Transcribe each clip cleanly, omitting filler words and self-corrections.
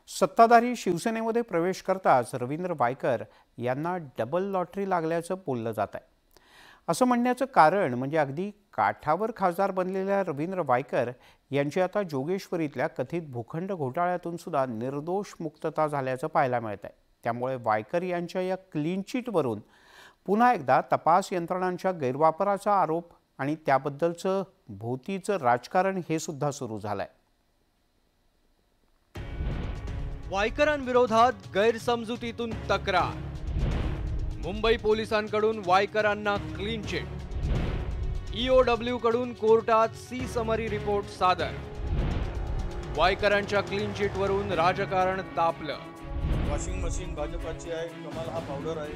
सत्ताधारी शिवसेनेमध्ये प्रवेश करताच रवींद्र वायकर यांना डबल लॉटरी लागल्याचं बोललं जात आहे। असं म्हणण्याचं कारण म्हणजे अगदी काठावर खासदार बनलेल्या रवींद्र वायकर यांची आता जोगेश्वरीतल्या कथित भूखंड घोटाळ्यातून सुद्धा निर्दोष मुक्तता झाल्याचं पाहायला मिळत आहे। त्यामुळे वायकर यांच्या या क्लीन चिटवरून पुन्हा एकदा तपास यंत्रणांच्या गैरवापराचा आरोप आणि त्याबद्दलचं भोवतीचं राजकारण हे सुद्धा सुरू झालंय। वायकरांविरोधात गैरसमजुतीतून तक्रार, मुंबई पोलिसांकडून वायकरांना क्लीन चिट, ईओडब्ल्यू कडून कोर्टात सी समरी रिपोर्ट सादर। वायकरांच्या क्लीन चिटवरून राजकारण तापलं। वॉशिंग मशीन भाजपाची आहे, कमाल हा पावडर आहे,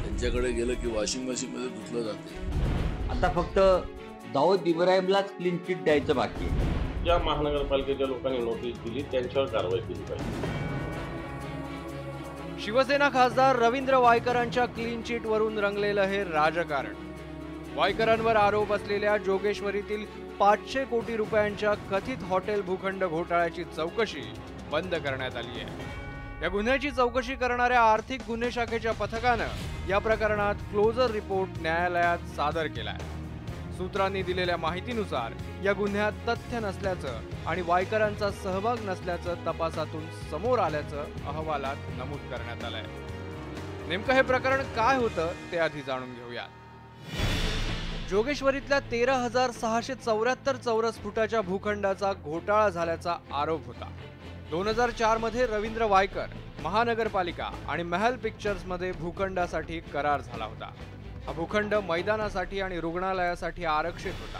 त्यांच्याकडे गेलं की वॉशिंग मशीन मध्ये धुतलं जाते। आता फक्त दाऊद इब्राहिमलाच क्लीन चिट द्यायचं बाकी आहे। ज्या महानगरपालिकेच्या लोकांनी नोटीस दिली त्यांच्यावर कारवाई केली पाहिजे। शिवसेना खासदार रवींद्र वायकरांच्या क्लीन चिट वरून रंगलेलं हे राजकारण। वायकरांवर आरोप असलेल्या जोगेश्वरीतील 500 कोटी रुपयांच्या कथित हॉटेल भूखंड घोटाळ्याची चौकशी बंद करण्यात आली आहे। या गुन्ह्याची चौकशी करणाऱ्या आर्थिक गुन्हे शाखेच्या पथकानं या प्रकरणात क्लोजर रिपोर्ट न्यायालयात सादर केलाय। सूत्रांनी दिलेल्या माहितीनुसार या गुन्ह्यात तथ्य नसल्याचं आणि वायकरांचा सहभाग नसल्याचं तपासातून समोर आल्याचं अहवालात नमूद करण्यात आलंय। नेमकं हे प्रकरण काय होतं ते आधी जाणून घेऊया। जोगेश्वरीतल्या 13,674 चौरस फुटाच्या भूखंडाचा घोटाळा झाल्याचा आरोप होता। 2004 मध्ये रवींद्र वायकर, महानगरपालिका आणि महल पिक्चर्स मध्ये भूखंडासाठी करार झाला होता। हा भूखंड मैदानासाठी आणि रुग्णालयासाठी आरक्षित होता।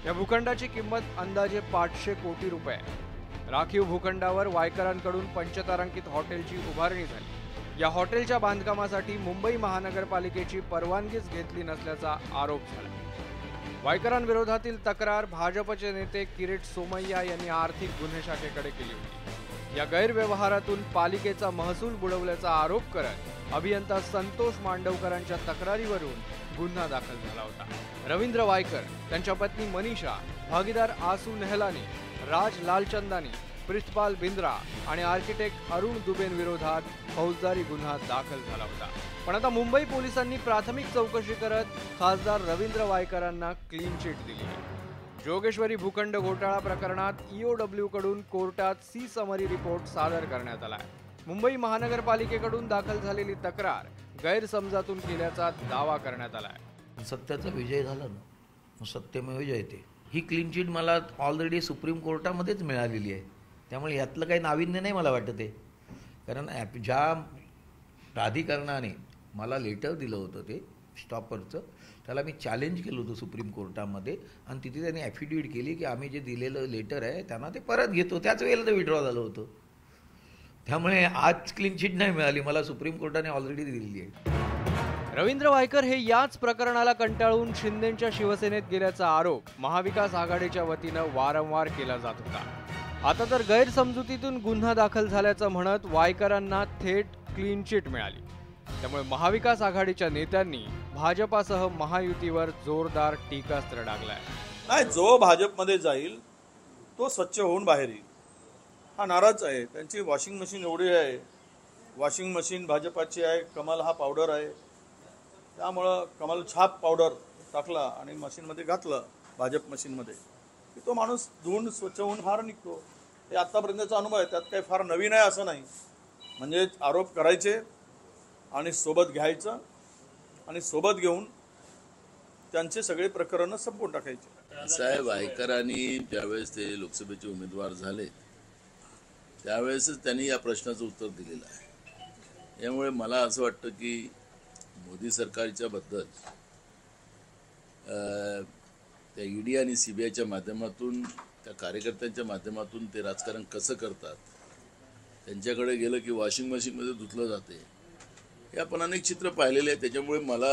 या भूखंडाची किंमत अंदाजे 500 कोटी रुपये। राखीव भूखंडावर वायकरांकडून पंचतारांकित हॉटेलची उभारणी झाली। या हॉटेलच्या बांधकामासाठी मुंबई महानगरपालिकेची परवानगीच घेतली नसल्याचा आरोप झाला। वायकरांविरोधातील तक्रार भाजपचे नेते किरीट सोमय्या यांनी आर्थिक गुन्हे शाखेकडे केली होती। या गैरव्यवहारातून पालिकेचा महसूल बुडवल्याचा आरोप करत अभियंता संतोष मांडवकरांच्या तक्रारीवरून गुन्हा दाखल झाला होता। रवींद्र वायकर, त्यांच्या पत्नी मनीषा, भागीदार आसू नेहलानी, राज लालचंदानी, प्रितपाल बिंद्रा आणि आर्किटेक्ट अरुण दुबेंविरोधात फौजदारी गुन्हा दाखल झाला होता। पण आता मुंबई पोलिसांनी प्राथमिक चौकशी करत खासदार रवींद्र वायकरांना क्लीन चिट दिली आहे। जोगेश्वरी भूखंड घोटाळा प्रकरणात ईओडब्ल्यू कडून कोर्टात सी समरी रिपोर्ट सादर करण्यात आलाय। मुंबई महानगरपालिकेकडून दाखल झालेली तक्रार गैरसमजातून केल्याचा दावा करण्यात आलाय। सत्याचा विजय झाला ना, मग सत्यमेव जयते। ही क्लीन चिट मला ऑलरेडी सुप्रीम कोर्टामध्येच मिळालेली आहे, त्यामुळे यातलं काही नाविन्य नाही मला वाटत आहे। कारण ज्या प्राधिकरणाने मला लेटर दिलं होतं ते स्टॉपरचं, त्याला मी चॅलेंज केलं होतं सुप्रीम कोर्टामध्ये आणि तिथे त्यांनी ॲफिडेविट केली की आम्ही जे दिलेलं लेटर आहे त्यांना ते परत घेतो। त्याच वेळेला ते विड्रॉ झालं होतं, त्यामुळे आज क्लीन चिट नाही मिळाली, मला सुप्रीम कोर्टाने ऑलरेडी दिलेली आहे। रवींद्र वायकर हे याच प्रकरणाला कंटाळून शिंदेंच्या शिवसेनेत गेल्याचा आरोप महाविकास आघाडीच्या वतीनं वारंवार केला जात होता। आता तर गैरसमजुतीतून गुन्हा दाखल झाल्याचं म्हणत वायकरांना थेट क्लीन चिट मिळाली। त्यामुळे महाविकास आघाडीच्या नेत्यांनी भाजपासह महायुतीवर जोरदार टीकास्त्र डागलाय। नाही, जो भाजपमध्ये जाईल तो स्वच्छ होऊन बाहेर येईल हा नाराज आहे। त्यांची वॉशिंग मशीन एवढी आहे, वॉशिंग मशीन भाजपाची आहे, कमाल हा पावडर आहे, त्यामुळं कमाल छाप पावडर टाकला आणि मशीनमध्ये घातलं भाजप मशीनमध्ये की तो माणूस धुवून स्वच्छ होऊन फार निघतो। हे आत्तापर्यंतचा अनुभव आहे, त्यात काही फार नवीन आहे असं नाही। म्हणजे आरोप करायचे आणि सोबत घ्यायचं आणि सोबत घेऊन त्यांचे सगळे प्रकरणं संपवून टाकायचे। साहेब, वायकरांनी ज्यावेळेस ते लोकसभेचे उमेदवार झाले त्यावेळेसच त्यांनी या प्रश्नाचं उत्तर दिलेलं आहे। यामुळे मला असं वाटतं की मोदी सरकारच्या बद्दल त्या ईडी आणि सीबीआयच्या माध्यमातून, त्या कार्यकर्त्यांच्या माध्यमातून ते राजकारण कसं करतात, त्यांच्याकडे गेलं की वॉशिंग मशीनमध्ये धुतलं जाते, हे आपण अनेक चित्र पाहिलेले आहे। त्याच्यामुळे मला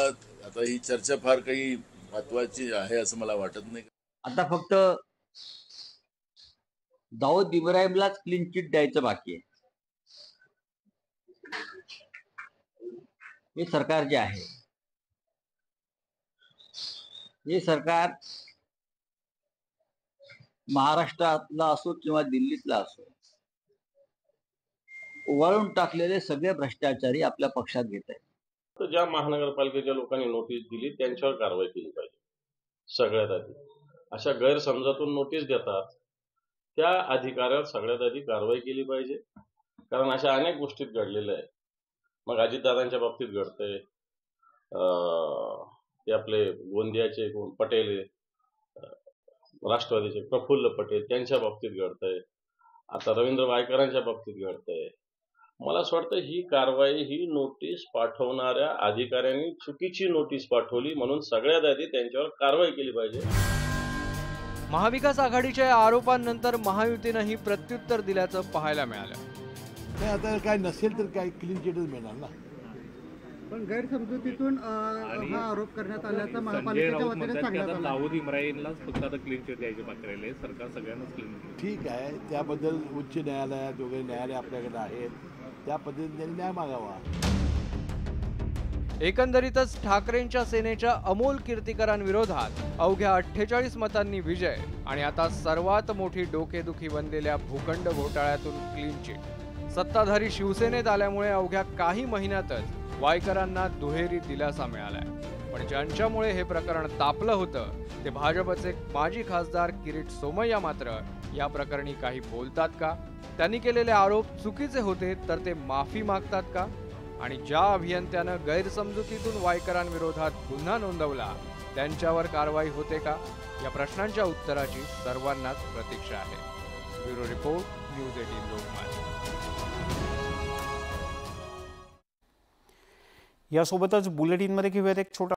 आता ही चर्चा फार काही महत्त्वाची आहे असं मला वाटत नाही। आता फक्त दाऊद इब्राहिमलाच क्लीन चिट द्यायचं बाकी आहे। हे सरकार जे आहे, हे सरकार महाराष्ट्रातला असो किंवा दिल्लीतला असो, ओवाळून टाकलेले सगळे भ्रष्टाचारी आपल्या पक्षात घेत आहेत. तर ज्या महानगरपालिकेच्या लोकांनी नोटीस दिली त्यांच्यावर कारवाई केली पाहिजे. सगळ्यात आधी अशा गैरसमजातून नोटीस देतात त्या अधिकाऱ्यावर सगळ्यात आधी कारवाई केली पाहिजे. कारण अशा अनेक गोष्टीत घडलेल्या आहेत. मग अजितदादांच्या बाबतीत घडतंय, ते आपले गोंदियाचे पटेल राष्ट्रवादीचे प्रफुल्ल पटेल त्यांच्या बाबतीत घडतंय, आता रवींद्र वायकरांच्या बाबतीत घडतंय. मला असं वाटतं ही कारवाई ही नोटीस पाठवणाऱ्या अधिकाऱ्यांनी चुकीची नोटीस पाठवली म्हणून सगळ्यात आधी त्यांच्यावर कारवाई केली पाहिजे. महाविकास आघाडीच्या या आरोपांनंतर महायुतीनंही प्रत्युत्तर दिल्याचं पाहायला मिळालं. नाही, आता काय नसेल तर काय क्लीन चिटच मिळणार ना. पण गैरसमजुतीतून हा आरोप करण्यात आल्याचा महापालिकेच्या वतीने सांगण्यात आलं. दाऊद इब्राहिमलाच फक्त आता क्लीन चिट द्यायची बाकी राहिली आहे, सरकार सगळ्यांनाच क्लीन चिट. ठीक आहे, त्याबद्दल उच्च न्यायालयात वगैरे न्यायालय आपल्याकडे आहेत, त्या पद्धतीने त्यांनी न्याय मागावा. एकंदरीतच ठाकरेंच्या सेनेच्या अमोल कीर्तीकरांविरोधात अवघ्या 48 मतांनी विजय आणि आता सर्वात मोठी डोकेदुखी बनलेल्या भूखंड घोटाळ्यातून क्लीन चिट. सत्ताधारी शिवसेनेत आल्यामुळे अवघ्या काही महिन्यातच वायकरांना दुहेरी दिलासा मिळालाय. पण ज्यांच्यामुळे हे प्रकरण तापलं होतं ते भाजपचे माजी खासदार किरीट सोमय्या मात्र या प्रकरणी काही बोलतात का? त्यांनी केलेले आरोप चुकीचे होते तर ते माफी मागतात का? आणि ज्या अभियंत्यानं गैरसमजुतीतून वायकरांविरोधात गुन्हा नोंदवला त्यांच्यावर कारवाई होते का? या प्रश्नांच्या उत्तराची सर्वांनाच प्रतीक्षा आहे. Bureau report, news 18 Lokmat. यासोबतच बुलेटिनमध्ये घेऊयात एक छोटा